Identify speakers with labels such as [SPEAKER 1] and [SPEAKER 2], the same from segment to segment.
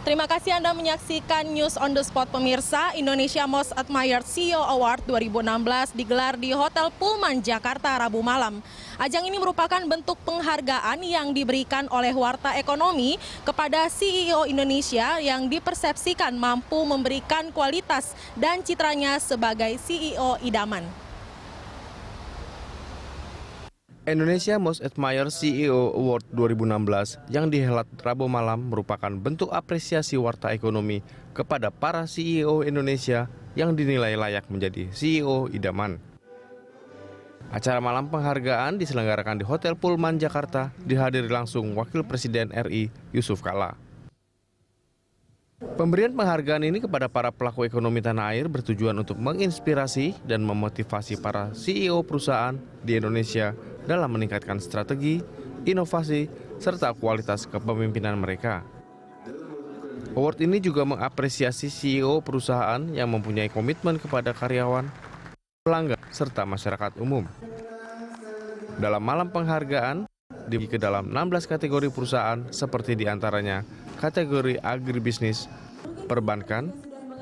[SPEAKER 1] Terima kasih Anda menyaksikan News on the Spot pemirsa. Indonesia Most Admired CEO Award 2016 digelar di Hotel Pullman, Jakarta, Rabu malam. Ajang ini merupakan bentuk penghargaan yang diberikan oleh Warta Ekonomi kepada CEO Indonesia yang dipersepsikan mampu memberikan kualitas dan citranya sebagai CEO idaman.
[SPEAKER 2] Indonesia Most Admired CEO Award 2016 yang dihelat Rabu malam merupakan bentuk apresiasi Warta Ekonomi kepada para CEO Indonesia yang dinilai layak menjadi CEO idaman. Acara malam penghargaan diselenggarakan di Hotel Pullman, Jakarta, dihadiri langsung Wakil Presiden RI Yusuf Kala. Pemberian penghargaan ini kepada para pelaku ekonomi tanah air bertujuan untuk menginspirasi dan memotivasi para CEO perusahaan di Indonesia dalam meningkatkan strategi, inovasi, serta kualitas kepemimpinan mereka. Award ini juga mengapresiasi CEO perusahaan yang mempunyai komitmen kepada karyawan, pelanggan, serta masyarakat umum. Dalam malam penghargaan, dibagi ke dalam 16 kategori perusahaan seperti diantaranya kategori agribisnis, perbankan,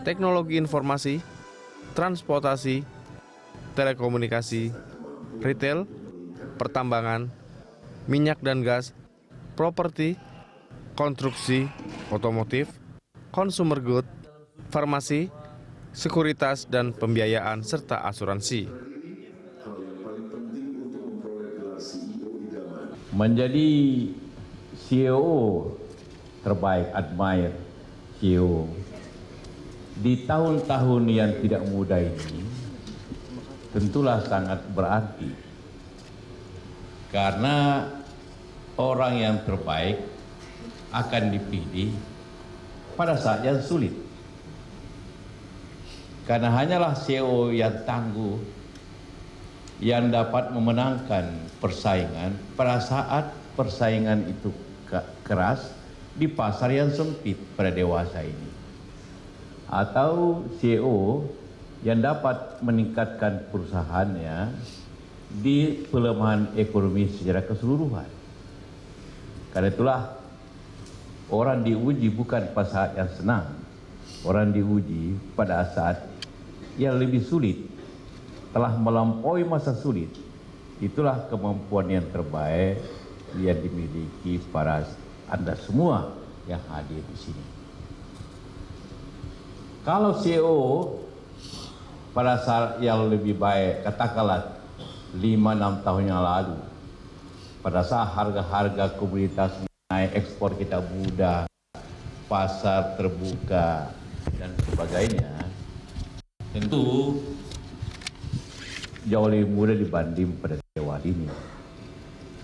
[SPEAKER 2] teknologi informasi, transportasi, telekomunikasi, retail, pertambangan, minyak dan gas, properti, konstruksi, otomotif, consumer good, farmasi, sekuritas dan pembiayaan serta asuransi.
[SPEAKER 3] Menjadi CEO terbaik, admire CEO di tahun-tahun yang tidak mudah ini tentulah sangat berarti, karena orang yang terbaik akan dipilih pada saat yang sulit, karena hanyalah CEO yang tangguh yang dapat memenangkan persaingan pada saat persaingan itu keras di pasar yang sempit pada dewasa ini, atau CEO yang dapat meningkatkan perusahaannya di pelemahan ekonomi secara keseluruhan. Karena itulah orang diuji bukan pada saat yang senang, orang diuji pada saat yang lebih sulit, telah melampaui masa sulit. Itulah kemampuan yang terbaik yang dimiliki para Anda semua yang hadir di sini. Kalau CEO pada saat yang lebih baik, katakanlah 5-6 tahun yang lalu, pada saat harga-harga komoditas naik, ekspor kita mudah, pasar terbuka dan sebagainya, tentu jauh lebih mudah dibanding pada dewasa ini.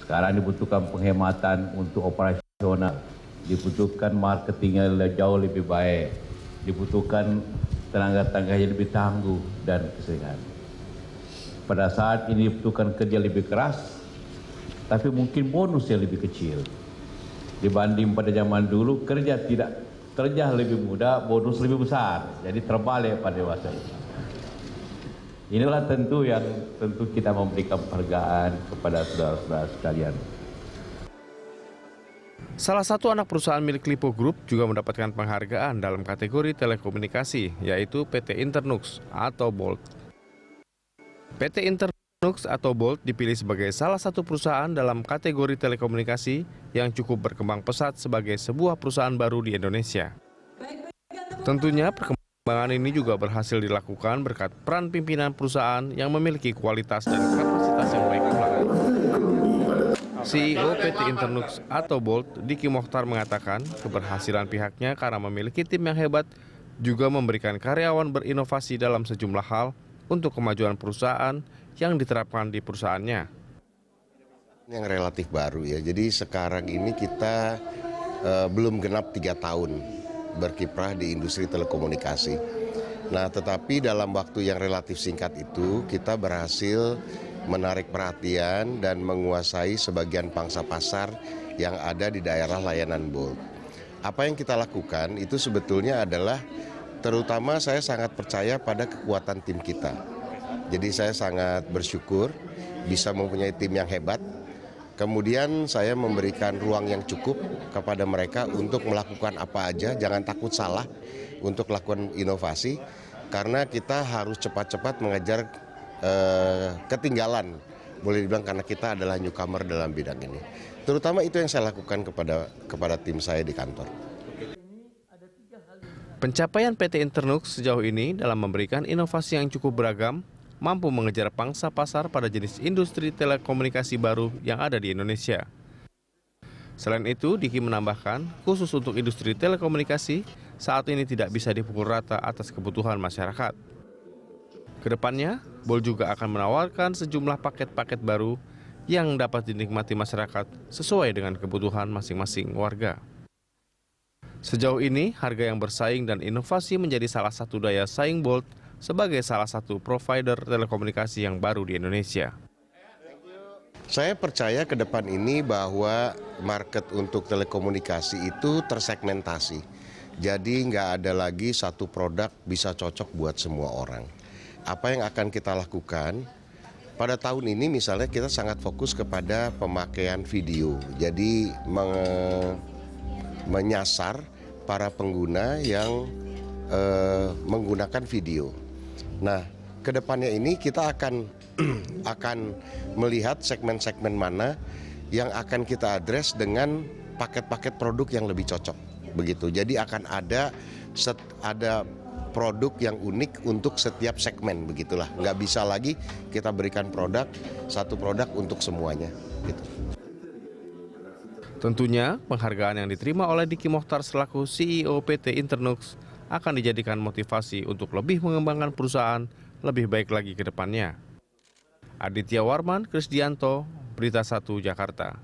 [SPEAKER 3] Sekarang dibutuhkan penghematan untuk operasional, dibutuhkan marketing yang jauh lebih baik, dibutuhkan tenaga-tenaga yang lebih tangguh dan kesehatan. Pada saat ini dibutuhkan kerja lebih keras, tapi mungkin bonus yang lebih kecil. Dibanding pada zaman dulu, kerja lebih mudah, bonus lebih besar. Jadi terbalik pada dewasa ini. Inilah tentu kita memberikan penghargaan kepada saudara-saudara sekalian.
[SPEAKER 2] Salah satu anak perusahaan milik Lipo Group juga mendapatkan penghargaan dalam kategori telekomunikasi, yaitu PT Internux atau Bolt. PT Internux atau Bolt dipilih sebagai salah satu perusahaan dalam kategori telekomunikasi yang cukup berkembang pesat sebagai sebuah perusahaan baru di Indonesia. Tentunya perkembangan ini juga berhasil dilakukan berkat peran pimpinan perusahaan yang memiliki kualitas dan kapasitas yang baik. CEO PT Internux atau Bolt, Diki Mokhtar mengatakan keberhasilan pihaknya karena memiliki tim yang hebat, juga memberikan karyawan berinovasi dalam sejumlah hal untuk kemajuan perusahaan yang diterapkan di perusahaannya.
[SPEAKER 4] Yang relatif baru ya, jadi sekarang ini kita belum genap 3 tahun berkiprah di industri telekomunikasi. Nah, tetapi dalam waktu yang relatif singkat itu kita berhasil menarik perhatian dan menguasai sebagian pangsa pasar yang ada di daerah layanan Bolt. Apa yang kita lakukan itu sebetulnya adalah, terutama saya sangat percaya pada kekuatan tim kita. Jadi saya sangat bersyukur bisa mempunyai tim yang hebat, Kemudian saya memberikan ruang yang cukup kepada mereka untuk melakukan apa aja, jangan takut salah untuk lakukan inovasi, karena kita harus cepat-cepat mengejar ketinggalan, boleh dibilang karena kita adalah newcomer dalam bidang ini. Terutama itu yang saya lakukan kepada tim saya di kantor.
[SPEAKER 2] Pencapaian PT Internux sejauh ini dalam memberikan inovasi yang cukup beragam, mampu mengejar pangsa pasar pada jenis industri telekomunikasi baru yang ada di Indonesia. Selain itu, Diki menambahkan, khusus untuk industri telekomunikasi, saat ini tidak bisa dipukul rata atas kebutuhan masyarakat. Kedepannya, BOL juga akan menawarkan sejumlah paket-paket baru yang dapat dinikmati masyarakat sesuai dengan kebutuhan masing-masing warga. Sejauh ini, harga yang bersaing dan inovasi menjadi salah satu daya saing Bolt sebagai salah satu provider telekomunikasi yang baru di Indonesia.
[SPEAKER 4] Saya percaya ke depan ini bahwa market untuk telekomunikasi itu tersegmentasi. Jadi nggak ada lagi satu produk bisa cocok buat semua orang. Apa yang akan kita lakukan? Pada tahun ini misalnya kita sangat fokus kepada pemakaian video. Jadi menyasar para pengguna yang menggunakan video. Nah, kedepannya ini kita akan melihat segmen-segmen mana yang akan kita address dengan paket-paket produk yang lebih cocok, begitu. Jadi akan ada produk yang unik untuk setiap segmen, begitulah. Nggak bisa lagi kita berikan satu produk untuk semuanya, gitu.
[SPEAKER 2] Tentunya, penghargaan yang diterima oleh Diki Mokhtar selaku CEO PT Internux akan dijadikan motivasi untuk lebih mengembangkan perusahaan lebih baik lagi ke depannya. Aditya Warman, Krisdianto, Berita 1 Jakarta.